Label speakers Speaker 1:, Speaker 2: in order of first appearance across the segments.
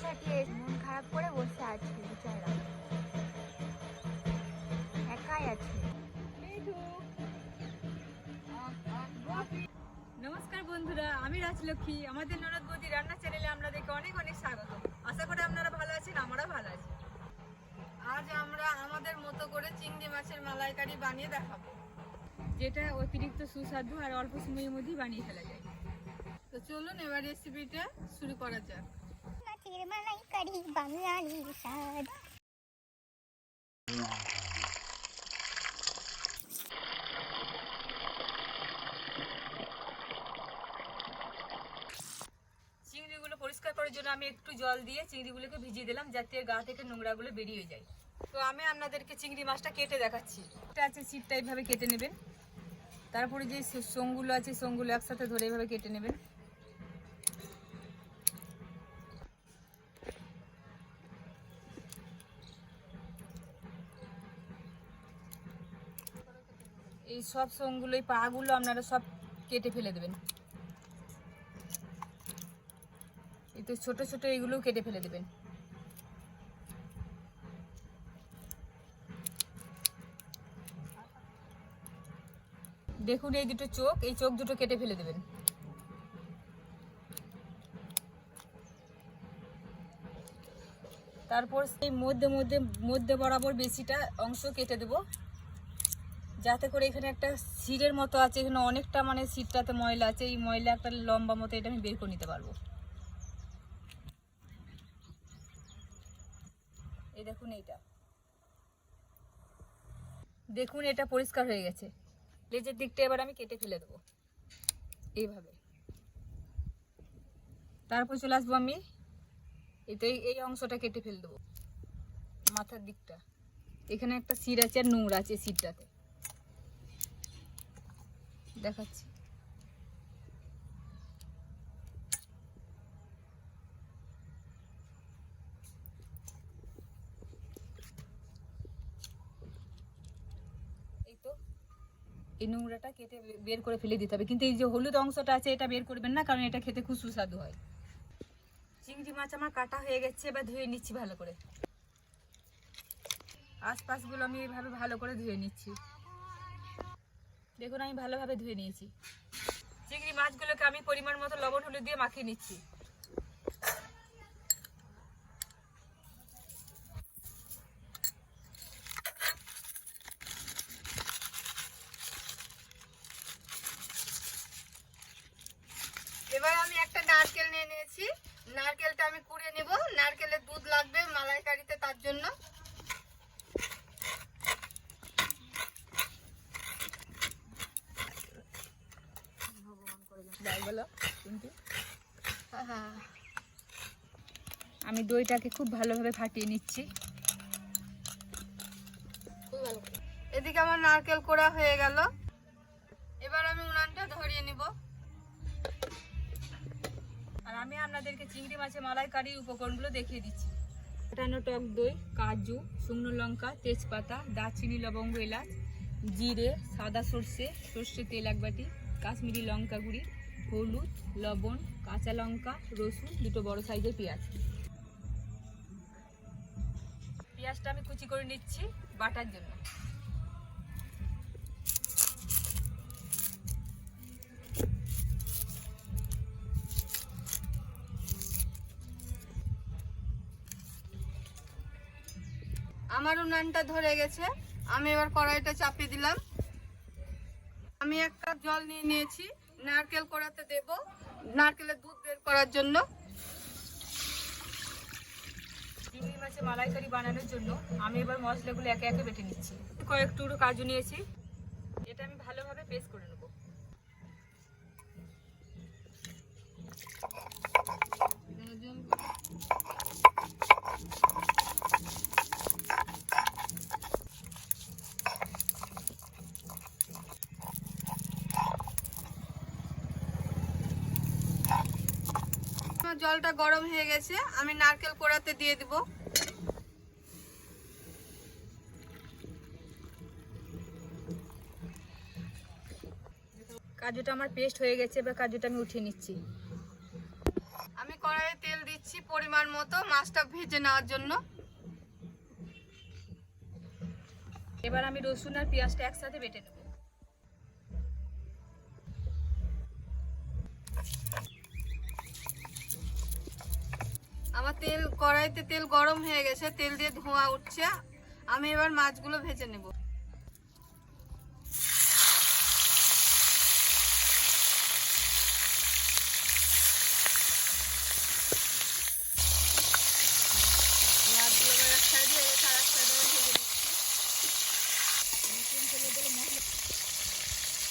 Speaker 1: ছাটিয়ে মন খারাপ করে বসে আছে বেচারা, একাই আছে।
Speaker 2: নমস্কার বন্ধুরা, আমি রাজলক্ষ্মী। আমাদের ননদ বৌদি রান্না চ্যানেলে আপনাদেরকে অনেক অনেক স্বাগত। আশা করি আপনারা ভালো আছেন, আমরাও ভালো আছি। আজ আমরা আমাদের মতো করে চিংড়ি মাছের মালাইকারি বানিয়ে দেখাবো, যেটা অতিরিক্ত সুস্বাদু আর অল্প সময়ের মধ্যেই বানিয়ে ফেলা যায়। তো চলুন এবার রেসিপিটা শুরু করা যাক।
Speaker 1: মাছের মালাইকারি বাঙালির স্বাদ।
Speaker 2: চিংড়িগুলো পরিষ্কার করার জন্য আমি একটু জল দিয়ে চিংড়িগুলোকে ভিজিয়ে দিলাম, যাতে গা থেকে নোংরাগুলো বেরিয়ে যায়। তো আমি আপনাদেরকে চিংড়ি মাছটা কেটে দেখাচ্ছি। এটা আছে সিটটা, এইভাবে কেটে নেবেন। তারপরে যে সোংগুলো আছে, সোংগুলো একসাথে ধরে এইভাবে কেটে নেবেন। এই সব সোংগুলো, এই পাগুলো আপনারা সব কেটে ফেলে দেবেন। এই তো ছোট ছোট এইগুলোও কেটে ফেলে দেবেন। দেখুন এই দুটো চোখ, এই চোখ দুটো কেটে ফেলে দেবেন। তারপর সেই মধ্যে বরাবর বেশিটা অংশ কেটে দেব, যাতে করে এখানে একটা শিরের মতো আছে, এখানে অনেকটা মানে শিরটাতে ময়লা আছে, এই ময়লা একটা লম্বা মতো এটা আমি বের করে নিতে পারবো। এই দেখুন, এইটা দেখুন, এটা পরিষ্কার হয়ে গেছে। লেজের দিকটা এবার আমি কেটে ফেলে দেবো এইভাবে। তারপর চলে আসবো আমি এই অংশটা কেটে ফেলে দেবো। মাথার দিকটা এখানে একটা শির আছে আর নোংরা আছে, শিরটাতে দেখাচ্ছি। এই তো এই নোংরাটা কেটে বের করে ফেলে দিতে হবে, কিন্তু এই যে হলুদ অংশটা আছে এটা বের করবেন না, কারণ এটা খেতে খুব সুস্বাদু হয়। চিংড়ি মাছ আমার কাটা হয়ে গেছে, এবার ধুয়ে নিচ্ছি ভালো করে। আশপাশগুলো আমি এইভাবে ভালো করে ধুয়ে নিচ্ছি। দেখুন আমি ভালোভাবে ধুয়ে নিয়েছি। চিংড়ি মাছগুলোকে আমি পরিমাণ মতো লবণ হলুদ দিয়ে মাখিয়ে নিচ্ছি। এবার আমি একটা নারকেল নিয়ে নিয়েছি, নারকেলটা আমি কুড়ে নেব। নারকেলের দুধ লাগবে মালাইকারিতে, তার জন্য। আমি দইটাকে খুব ভালোভাবে ফাটিয়ে নিচ্ছি। এদিকে আমার নারকেল কোড়া হয়ে গেল, এবার আমি উনানটা ধরিয়ে নিব। আর আমি আপনাদেরকে চিংড়ি মাছের মালাইকারির উপকরণগুলো দেখিয়ে দিচ্ছি। ফাটানো টক দই, কাজু, শুকনো লঙ্কা, তেজপাতা, দারচিনি, লবঙ্গ, এলাচ, জিরে, সাদা সর্ষে, সর্ষে তেল 1 বাটি, কাশ্মীরি লঙ্কা গুঁড়ি, হলুদ, লবণ, কাঁচা লঙ্কা, রসুন, 2টো বড় সাইজের পেঁয়াজ। পেঁয়াজটা আমি কুচি করে নিচ্ছি বাটার জন্য। আমার উনানটা ধরে গেছে, আমি এবার কড়াইটা চাপিয়ে দিলাম। আমি 1 কাপ জল নিয়ে নিয়েছি, নারকেল কোড়াতে দেব নারকেলের দুধ বের করার জন্য। চিংড়ি মাছের মালাইকারি বানানোর জন্য আমি এবার মশলাগুলো একে একে বেটে নিচ্ছি। কয়েক টুকরো কাজু নিয়েছি, এটা আমি ভালোভাবে পেস্ট করে নেব। জলটা গরম হয়ে গেছে, আমি নারকেল কোড়াতে দিয়ে দিব। কাজুটা আমার পেস্ট হয়ে গেছে, এবার কাজুটা আমি উঠিয়ে নিচ্ছি। আমি কড়াইয়ে তেল দিচ্ছি পরিমাণ মতো মাছটা ভেজে নেওয়ার জন্য। এবার আমি রসুন আর পেঁয়াজটা একসাথে বেটে নেব। আমার কড়াইতে তেল গরম হয়ে গেছে, তেল দিয়ে ধোঁয়া উঠছে। আমি এবার মাছগুলো ভেজে নেব।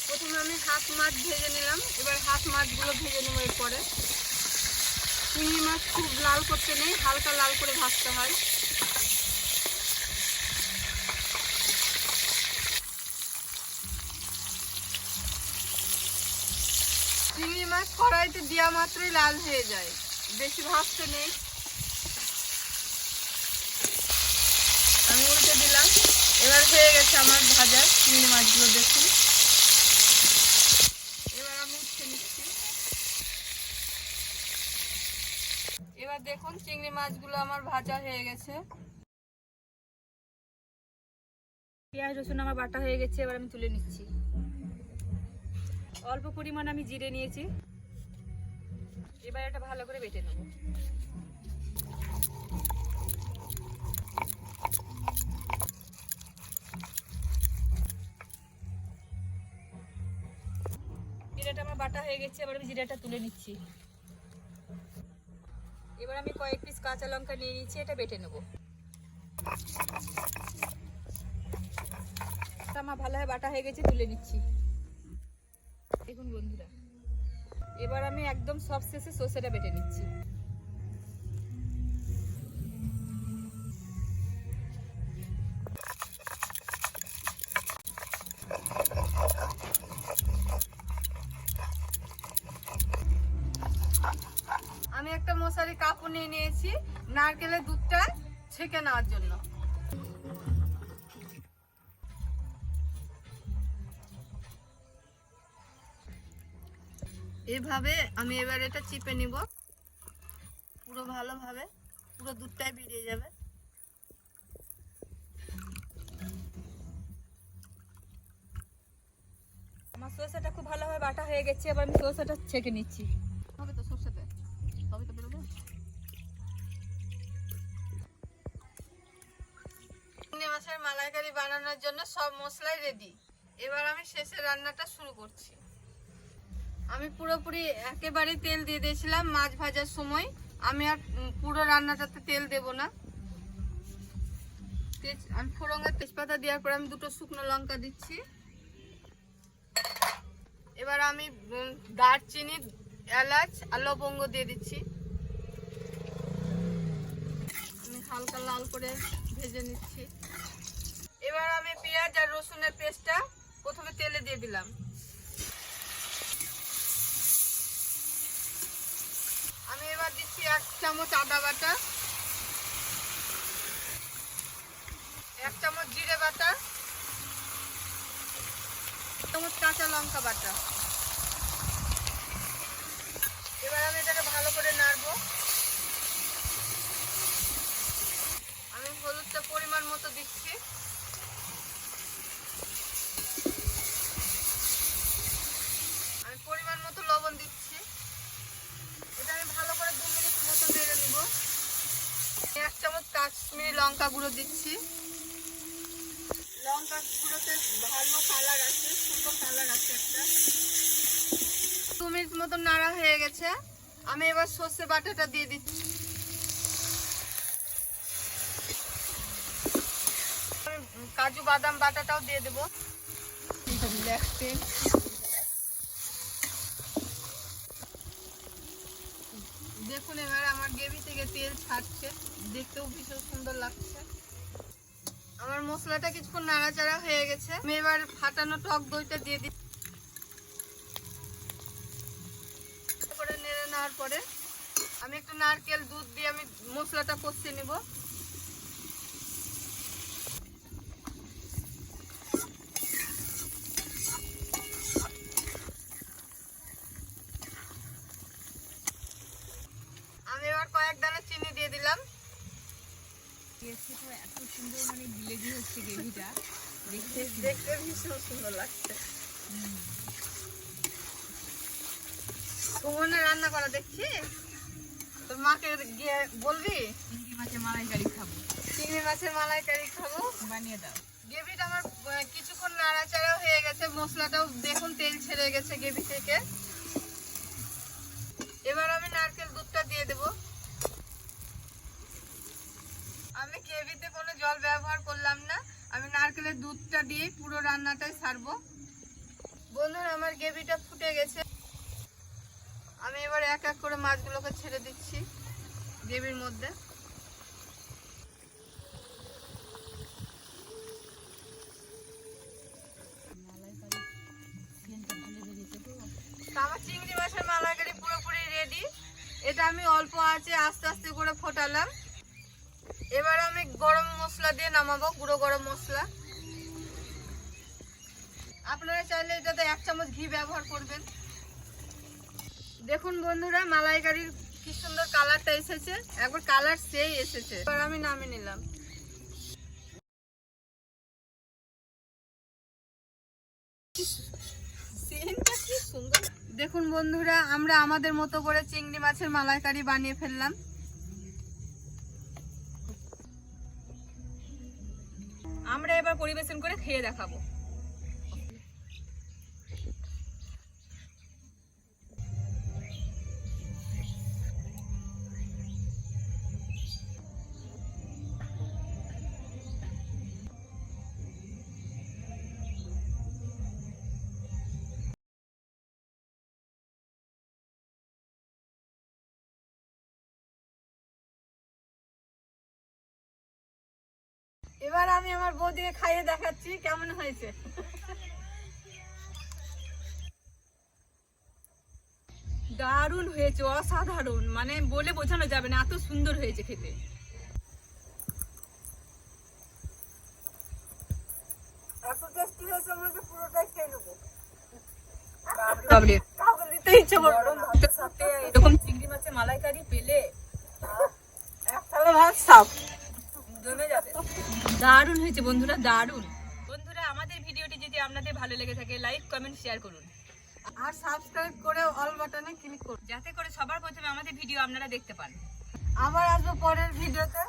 Speaker 2: প্রথমে আমি হাফ মাছ ভেজে নিলাম, এবার হাফ মাছগুলো ভেজে নেব। এরপরে চিংড়ি মাছ খুব লাল করতে নেই, হালকা লাল করে ভাজতে হয়। চিংড়ি মাছ কড়াইতে দেওয়া মাত্রই লাল হয়ে যায়, বেশি ভাজতে নেই। আমি উল্টে দিলাম, এবার হয়ে গেছে আমার ভাজা চিংড়ি মাছগুলো। দেখুন, এবার আমি উঠে নিচ্ছি। এবার দেখুন চিংড়ি মাছগুলো আমার ভাজা হয়ে গেছে। পেঁয়াজ রসুন আমার বাটা হয়ে গেছে, এবার আমি তুলে নিচ্ছি। অল্প পরিমাণ আমি জিরে নিয়েছি, এবার এটা ভালো করে বেটে নেব। জিরাটা আমার বাটা হয়ে গেছে, এবার আমি জিরাটা তুলে নিচ্ছি। এবার আমি কয়েক পিস কাঁচা লঙ্কা নিয়ে নিচ্ছি, এটা বেটে নেব। আমার ভালোভাবে বাটা হয়ে গেছে, তুলে নিচ্ছি। দেখুন বন্ধুরা, এবার আমি একদম সব শেষে সর্ষেটা বেটে নিচ্ছি। আমি একটা মশারি কাপড় নিয়ে নিয়েছি নারকেলের দুধটা ছেঁকে নেওয়ার জন্য। এইভাবে আমি এবার এটা চিপে নিব, পুরো ভালোভাবে, পুরো দুধটাই বেরিয়ে যাবে। আমার সরষেটা খুব ভালোভাবে বাটা হয়ে গেছে, এবার আমি সরষেটা ছেঁকে নিচ্ছি। হবে তো সরষেতে, তবে তো বেরোবে। চিংড়ি মাছের মালাইকারি বানানোর জন্য সব মশলাই রেডি। এবার আমি শেষে রান্নাটা শুরু করছি। আমি পুরোপুরি একেবারে তেল দিয়ে দিয়েছিলাম মাছ ভাজার সময়, আমি আর পুরো রান্নাটাতে তেল দেব না। আমি ফোড়নের তেজপাতা দেওয়ার পর আমি দুটো শুকনো লঙ্কা দিচ্ছি। এবার আমি দারচিনি, এলাচ আর লবঙ্গ দিয়ে দিচ্ছি। আমি হালকা লাল করে ভেজে নিচ্ছি। এবার আমি পেঁয়াজ আর রসুনের পেস্টটা প্রথমে তেলে দিয়ে দিলাম। আমি এবার দিচ্ছি 1 চামচ আদা বাটা, 1 চামচ জিরে বাটা, 1 চামচ কাঁচা লঙ্কা বাটা। এবার আমি এটাকে ভালো করে নাড়বো। আমি হলুদটা পরিমাণ মতো দিচ্ছি। আমি পরিমাণ মতো লবণ দিচ্ছি। এটা আমি ভালো করে 2 মিনিট মতো নেড়ে নিব। 1 চামচ কাশ্মীরি লঙ্কা গুঁড়ো দিচ্ছি। লঙ্কা গুঁড়োতে ভালো কালার আছে, সুন্দর কালার আছে একটা। 2 মিনিট মতো নাড়া হয়ে গেছে, আমি এবার সর্ষে বাটাটা দিয়ে দিচ্ছি। কাজু বাদাম বাটাটাও দিয়ে দেবো। দেখুন এবার আমার গ্রেভি থেকে তেল ছাড়ছে, দেখতেও ভীষণ সুন্দর লাগছে। আমার মশলাটা কিছুক্ষণ নাড়াচাড়া হয়ে গেছে, আমি এবার ফাটানো টক দইটা দিয়ে দিই। করে নেড়ে নেওয়ার পরে আমি একটু নারকেল দুধ দিয়ে আমি মশলাটা কষিয়ে নেব। আমি এবার কয়েক দানা চিনি এসে তো এত সুন্দর মানে বিলেজি হচ্ছে গ্রেভিটা, দেখতে ভীষণ সুন্দর লাগছে। সুমনের রান্না করা দেখছি, তোর মাকে গিয়ে বলবি চিংড়ি মাছের মালাইকারি খাবো, চিংড়ি মাছের মালাইকারি খাবো, বানিয়ে দাও। গ্রেভিটা আমার কিছুক্ষণ নাড়াচাড়া হয়ে গেছে, মশলাটাও দেখুন তেল ছেড়ে গেছে গ্রেভি থেকে। এবার আমি নারকেল দুধটা দিয়ে দেব। আমি গ্রেভিতে কোনো জল ব্যবহার করলাম না, আমি নারকেলের দুধটা দিয়ে পুরো রান্নাটাই ছাড়বো। বন্ধুরা আমার গ্রেভিটা ফুটে গেছে, আমি এবার এক এক করে মাছগুলোকে ছেড়ে দিচ্ছি গ্রেভির মধ্যে। আমার চিংড়ি মাছের মালাইকারি পুরোপুরি রেডি। এটা আমি অল্প আঁচে আস্তে আস্তে করে ফোটালাম। এবার আমি গরম মশলা দিয়ে নামাবো, গুঁড়ো গরম মশলা। আপনারা চাইলে এটাতে 1 চামচ ঘি ব্যবহার করবেন। দেখুন বন্ধুরা মালাইকারির কি সুন্দর কালারটা এসেছে, একবার কালার সেই এসেছে। এবার আমি নামিয়ে নিলাম। দেখুন বন্ধুরা আমরা আমাদের মতো করে চিংড়ি মাছের মালাইকারি বানিয়ে ফেললাম। আমরা এবার পরিবেশন করে খেয়ে দেখাবো। এবার আমি আমার বৌদিকে খাইয়ে দেখাচ্ছি কেমন হয়েছে। দারুণ হয়েছে, অসাধারণ, মানে বলে বোঝানো যাবে না, এত সুন্দর হয়েছে খেতে। এত টেস্টি হয়েছে, আমাকে পুরোটাই খেয়ে নেবো। এরকম চিংড়ি মাছের মালাইকারি পেলে এক থালা ভাত সাফ জমে যাবে। দারুণ হয়েছে বন্ধুরা, দারুণ। বন্ধুরা আমাদের ভিডিওটি যদি আপনাদের ভালো লেগে থাকে লাইক কমেন্ট শেয়ার করুন আর সাবস্ক্রাইব করে অল বাটনে ক্লিক করুন, যাতে করে সবার প্রথমে আমাদের ভিডিও আপনারা দেখতে পান। আবার আসবো পরের ভিডিওতে।